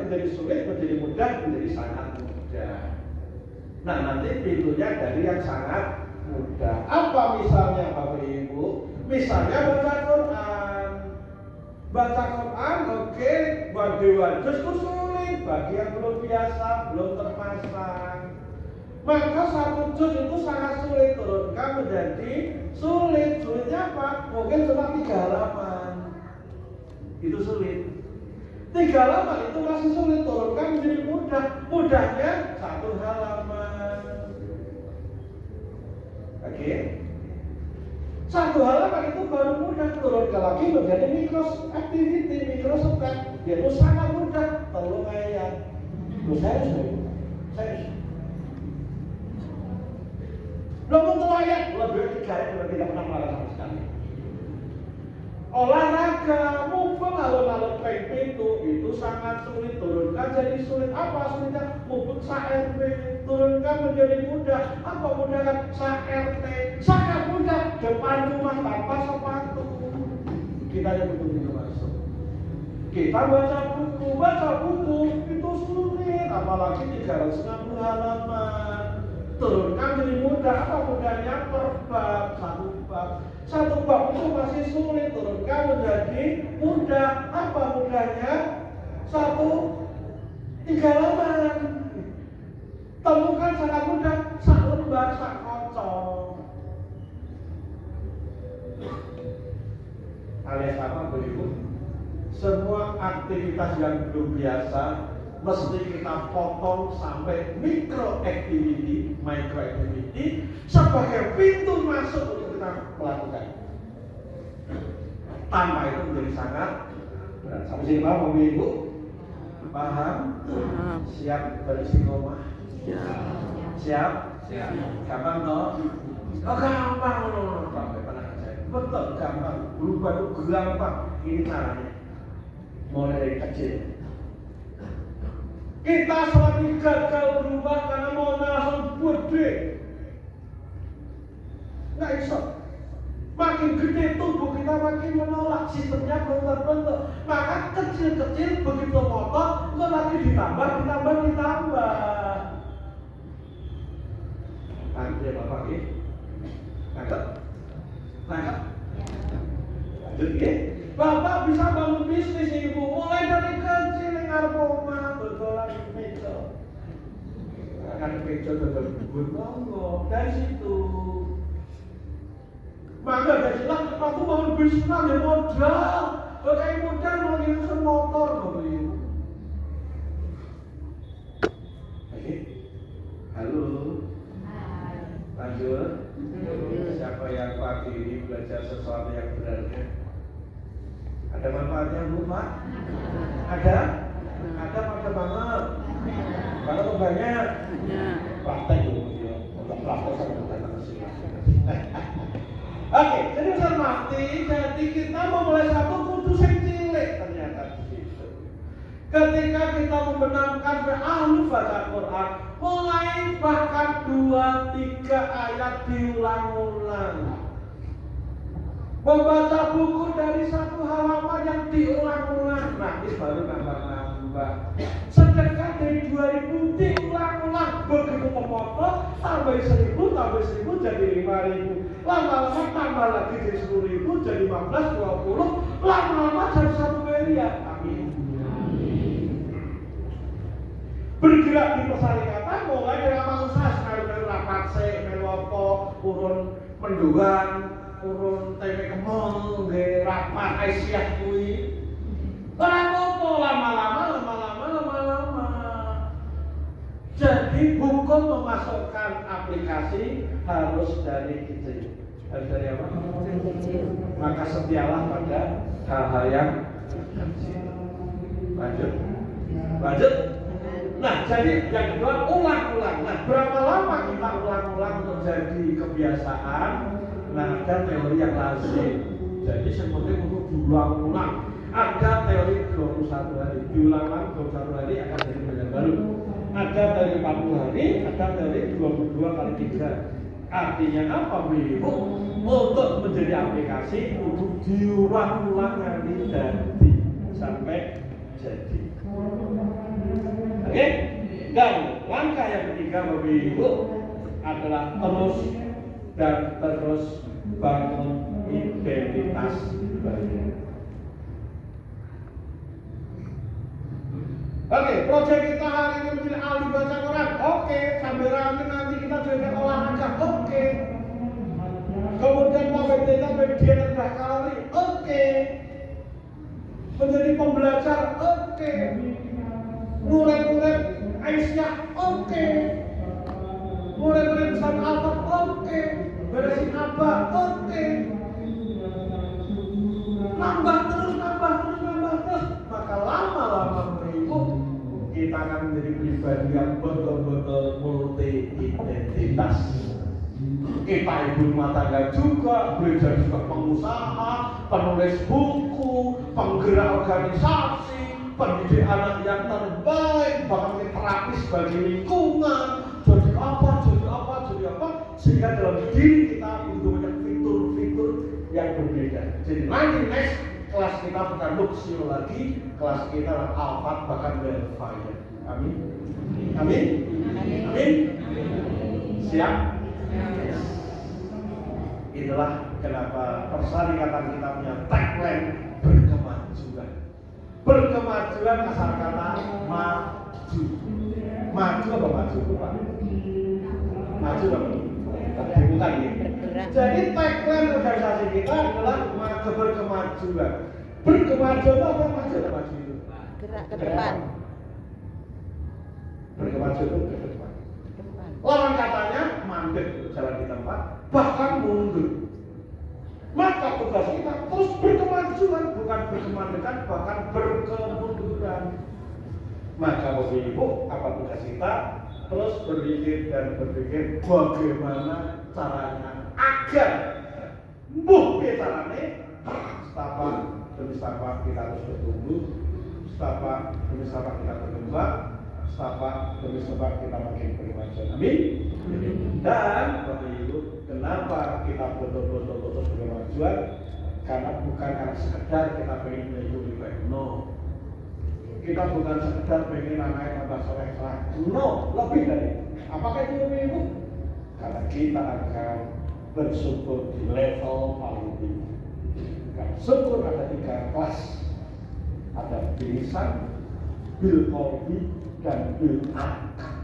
menjadi mudah menjadi sangat mudah. Nah nanti pintunya dari yang sangat mudah. Apa misalnya Bapak Ibu? Misalnya baca Quran. Baca Quran, oke, bagi wajus itu sulit, bagi yang belum biasa, belum terpasang. Maka 1 juz itu sangat sulit, turunkan menjadi sulit. Sulitnya apa? Mungkin cuma 3 halaman. Itu sulit. 3 halaman itu masih sulit, turunkan menjadi mudah. Mudahnya 1 halaman. Oke. 1 halaman itu baru mudah, turunkan lagi menjadi micro activity, micro step. Yaitu sangat mudah, 3 ayat. Saya belum tentu ayat, lebih 3 ayat juga tidak pernah marah sama sekali. Olahraga, mumpung alun-alun pintu itu sangat sulit, turunkan jadi sulit. Apa sulitnya? Mumpung SART, turunkan menjadi mudah. Apa mudah kan? SART, sangat mudah, depan rumah tanpa sepatu. Kita yang betul-betul masuk. Kita baca buku itu sulit, apalagi 360 halaman. Turunkan jadi mudah. Apa mudahnya? Per bab, 1 bab. 1 bab itu masih sulit, turunkan menjadi mudah. Apa mudahnya? 3 halaman. Temukan sangat mudah, 1 lembar, 1 kocok. Alias apa Bu Ibu? Semua aktivitas yang belum biasa mesti kita potong sampai micro activity sebagai pintu masuk untuk kita melakukan. Tanpa itu menjadi sangat berat. Sampai sini paham Bapak Ibu? Paham? Siap beristiqomah? Siap? Gampang toh? Oh gampang loh. Betul gampang. Berubah itu gampang. Ini caranya. Mulai dari kecil. Kita selalu gagal berubah karena mau langsung gede. Nggak bisa. Makin gede tubuh kita makin menolak, sistemnya belum terbentuk. Maka kecil-kecil begitu potong, lagi ditambah. Lanjut Bapak ini. Nangkep? Lanjut ya. Bapak bisa bangun bisnis Ibu, mulai dari kecil yang aroma, berdolar di meja. Akan meja berbunga dari situ. Maka dari situ aku bangun bisnis ada modal. Pakai modal mau ngirim motor Bapak Ibu. Oke. Halo. Lanjut. Siapa yang pagi ini belajar sesuatu yang berharga? Ada manfaatnya Bu Pak? Ada? Ada banget. Kalau banyak? Praktek dulu ya. Untuk praktek sampai datang ke sini. Oke, jadi cermati. Jadi kita memulai satu kudu sing cilik ternyata di situ. Ketika kita membenarkan ahli baca Quran, mulai bahkan 2-3 ayat diulang-ulang. Membaca buku dari 1 halaman yang diulang-ulang, nanti baru nambah-nambah. Sedekah dari 2000 diulang-ulang, begitu memotong tambah 1000 jadi 5000. Lama-lama tambah lagi jadi 10.000 jadi 15, 20, lama-lama jadi 1 miliar. Amin. Bergerak di persyarikatan mulai dari amal usaha sekali rapat melopo urun menduan urun tempe kemol nggih rapat Aisyah kuwi ora apa lama-lama jadi hukum memasukkan aplikasi harus dari kecil. Harus dari apa? Maka setialah pada hal-hal yang kecil. Lanjut. Nah, jadi yang kedua ulang-ulang. Nah, berapa lama kita ulang-ulang untuk jadi kebiasaan? Nah, ada teori yang lazim. Jadi seperti untuk diulang-ulang. Ada teori 21 hari. Diulang-ulang 21 hari akan jadi kebiasaan baru. Ada teori 40 hari, ada teori 22 kali 3. Artinya apa, Bu? Untuk menjadi aplikasi untuk diulang-ulang nanti jadi sampai jadi. Oke? Dan langkah yang ketiga Bapak Ibu adalah terus dan terus bangun identitas baru. Oke, proyek kita hari ini menjadi ahli baca Quran. Oke, sambil nanti kita juga olahraga. Oke. Kemudian mau kita diet rendah kalori. Oke. Menjadi pembelajar. Oke. Murid-murid Aisyah. Oke. Murid-murid Ustaz Alfat. Oke. Beresin apa. Oke. Nambah terus. Maka lama-lama kita akan menjadi pribadi yang betul-betul multi identitas. Kita ibu rumah tangga juga, boleh jadi juga pengusaha, penulis buku, penggerak organisasi, pendidik anak yang terbaik, bahkan terapis bagi lingkungan. Jadi apa, sehingga dalam diri kita punya banyak fitur-fitur yang berbeda. Jadi nanti next kelas kita bukan Luxio lagi, kelas kita adalah Alfat bahkan Velfire. Amin. Siap? Yes. Itulah kenapa persyarikatan kita punya tagline berkemajuan. Berkemajuan asal kata maju. Maju apa maju, Pak? Maju apa? Bukan ya. Jadi tagline organisasi kita adalah berkemajuan. Berkemajuan apa maju itu? Gerak ke depan. Berkemajuan itu ke depan. Lawan katanya mandek jalan di tempat, bahkan mundur. Maka tugas kita terus berkemajuan, bukan berkemandekan, bahkan berkemunduran. Maka Bapak Ibu, apa tugas kita? Terus berpikir bagaimana caranya agar caranya setapak demi setapak kita terus bertumbuh, setapak demi setapak kita berkembang, setapak demi setapak kita makin berkemajuan. Amin. Dan Bapak Ibu, kenapa kita betul-betul terus berkemajuan? Karena bukan karena sekedar kita pengen hidup lebih baik. No. Kita bukan sekedar pengen anaknya tambah soleh. No, lebih dari. Apakah itu Bapak Ibu? Karena kita akan bersyukur di level paling tinggi. Karena syukur ada 3 kelas. Ada bilisan, bil qalbi, dan bil arkam.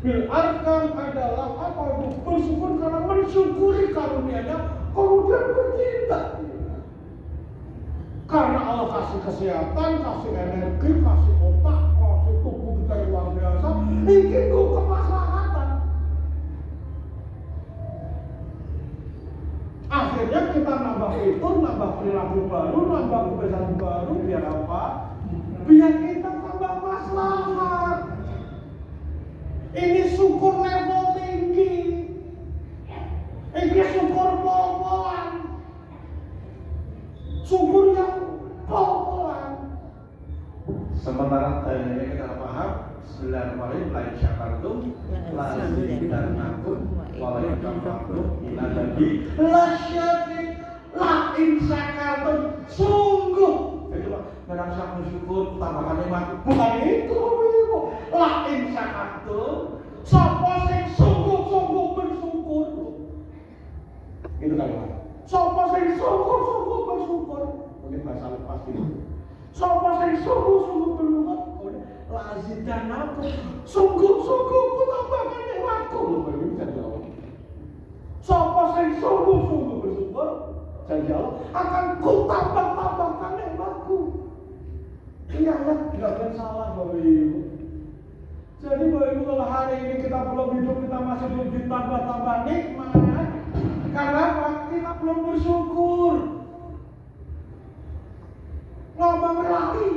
Bil arkam adalah apa itu? Bersyukur karena mensyukuri karunia-Nya, kemudian bertindak. Karena Allah kasih kesehatan, kasih energi, kasih otak, kasih tubuh kita yang luar biasa, ingin kemaslahatan. Akhirnya kita nambah fitur, nambah perilaku baru, nambah kebiasaan baru, biar apa? Biar kita tambah maslahat. Ini syukur level tinggi. Ini syukur pol-polan. Syukur yang pol-polan. Sementara ini kita paham, Bismillahirrahmanirrahim, lain syakartum, lazim dan nakut, walaupun kamu ila nabi, lasyadid, lain syakartum, sungguh. Itulah, kadang saya bersyukur, tambahkan nikmat. Bukan itu, Ibu. Lain syakartum, sapa sing sungguh-sungguh bersyukur. Itu kalimat. Sapa sing sungguh-sungguh bersyukur, mungkin bahasa lepas itu. Sapa sing sungguh-sungguh bersyukur, lazidan aku, sungguh-sungguh ku tambahkan nikmatku. Begitu janji Allah. Sapa sing sungguh-sungguh bersyukur, janji Allah akan ku tambahkan nikmatku. Ini ayat tidak ada salah Bapak Ibu. Jadi Bapak Ibu, kalau hari ini kita belum hidup, kita masih belum ditambah-tambah nikmat. Karena apa? Kita belum bersyukur. Ngomong lagi.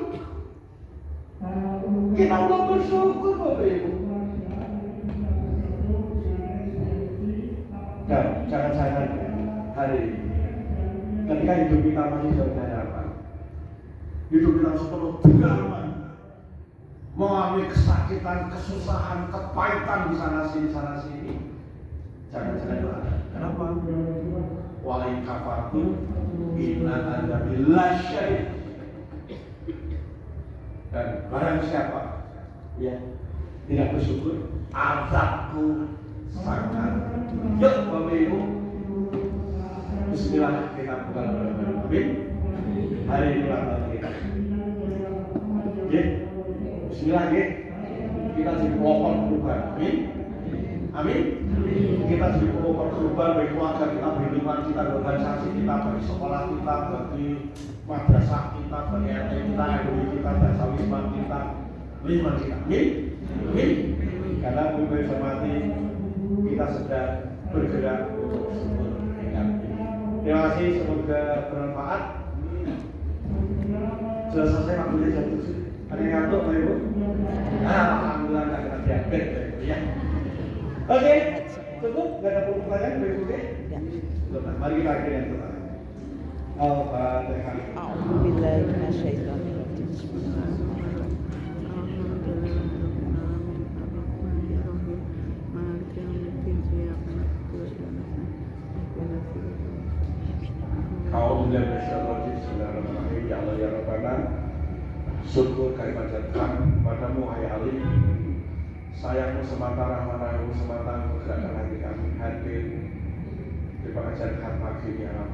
Kita belum bersyukur Bapak Ibu. Dan jangan sadar hari ini, ketika hidup kita masih jauh dari harapan, hidup kita sepenuh drama, mengalami kesakitan, kesusahan, kepahitan di sana sini. Jangan doa. Kenapa? Walain kafartu inna adzabi lasyadid. Dan barang siapa ya tidak bersyukur, azabku sangat. Yuk Bapak Ibu, bismillah kita buka bareng-bareng. Amin. Hari ini ulang tahun kita. Ya, bismillah ya. Kita jadi pelopor perubahan. Amin. Amin. Kita jadi pelopor perubahan bagi keluarga kita, bagi lingkungan kita, bagi organisasi kita, bagi sekolah kita, bagi madrasah kita, bagi RT kita, RW kita, desa wisma kita, lingkungan kita. Amin. Amin. Karena Bapak hormati, kita sedang bergerak untuk sumber ikan. Terima kasih, semoga bermanfaat. Sudah selesai waktunya jam 7. Ada yang ngantuk Bapak Ibu? Alhamdulillah nggak kena diabetes ya. Oke, cukup, nggak ada pertanyaan Bapak Ibu ya? Mari kita akhiri yang pertama. Al-Fatihah. A'udzubillahi minasyaitonirrajim. Bismillahirrahmanirrahim. Ya Allah ya Rabbana, syukur kami panjatkan padamu hai alim. Sayangmu semata, rahmanamu semata, pergerakan hati kami hadir di pengajian pagi ya Rabb.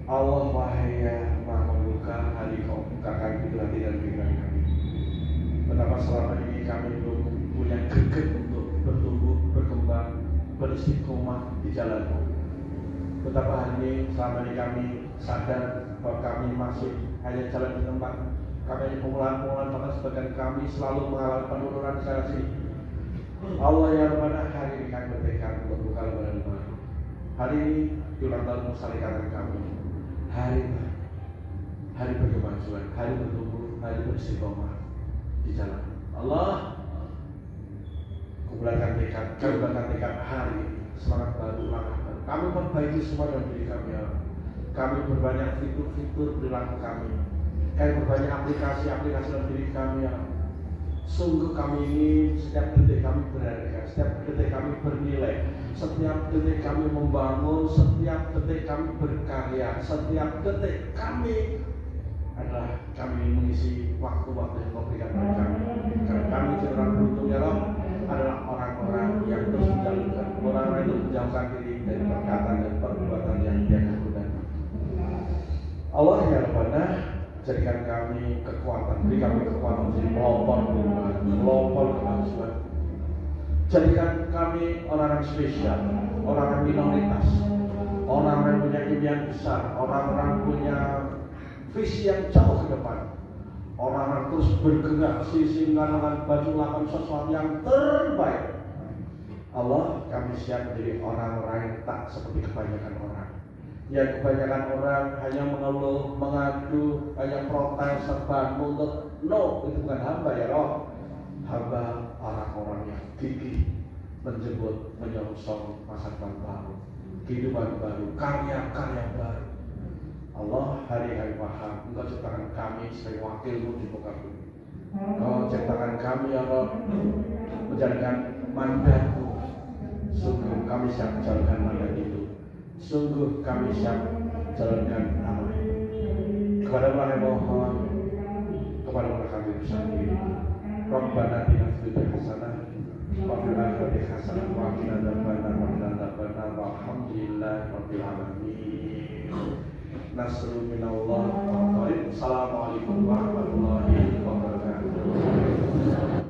Allah wahai ya Maha membuka hati kau, bukakan pintu hati dan pikiran kami. Betapa selama ini kami belum punya greget untuk bertumbuh, berkembang, beristiqomah di jalanmu. Betapa hari ini selama ini kami sadar bahwa kami masih hanya jalan di tempat. Kami hanya pemulaan-pemulaan, bahkan sebagian kami selalu mengalami penurunan di sana sini. Allah ya Rabbana, hari ini kami bertekad untuk buka lembaran baru. Hari ini di ulang tahun syarikat kami. Hari berkemajuan, hari bertumbuh, hari beristiqomah di jalan Allah. Kubulatkan tekad hari ini, semangat baru, langkah baru. Kami memperbaiki semua dalam diri kami ya. Kami berbanyak fitur-fitur perilaku kami. Kami berbanyak aplikasi-aplikasi dalam diri kami ya. Sungguh kami ini setiap detik kami berharga, setiap detik kami bernilai, setiap detik kami membangun, setiap detik kami berkarya, setiap detik kami adalah kami mengisi waktu-waktu yang kau berikan kepada kami. Karena kami orang beruntung ya Allah, adalah orang-orang yang terus menjalankan, orang-orang itu menjauhkan diri dari perkataan dan perbuatan yang dia lakukan. Allah ya Rabbana, jadikan kami kekuatan, beri kami kekuatan menjadi pelopor kemajuan. Jadikan kami orang-orang spesial, orang-orang minoritas, orang-orang yang punya impian besar, orang-orang punya visi yang jauh ke depan. Orang-orang terus bergerak sehingga dengan baju lakukan sesuatu yang terbaik. Allah, kami siap menjadi orang-orang yang tak seperti kebanyakan orang. Yang kebanyakan orang hanya mengeluh, mengadu, hanya protes, serba nuntut. No, itu bukan hamba ya Allah. Hamba orang-orang yang gigih menjemput, menyongsong masa depan baru, kehidupan baru, karya-karya baru. Allah, hari kami paham, Engkau ciptakan kami sebagai wakilmu di muka bumi. Engkau ciptakan kami ya Allah, menjalankan mandatmu. Sungguh kami siap menjalankan mandat itu. Sungguh kami siap jalankan amal. Kepada Allah yang mohon, kepada Allah kami bersanding. Rabbana atina fid dunya hasanah wa fil akhirati hasanah wa qina adzabannar walhamdulillahirabbil alamin. Nasrun minallah. Assalamualaikum warahmatullahi wabarakatuh.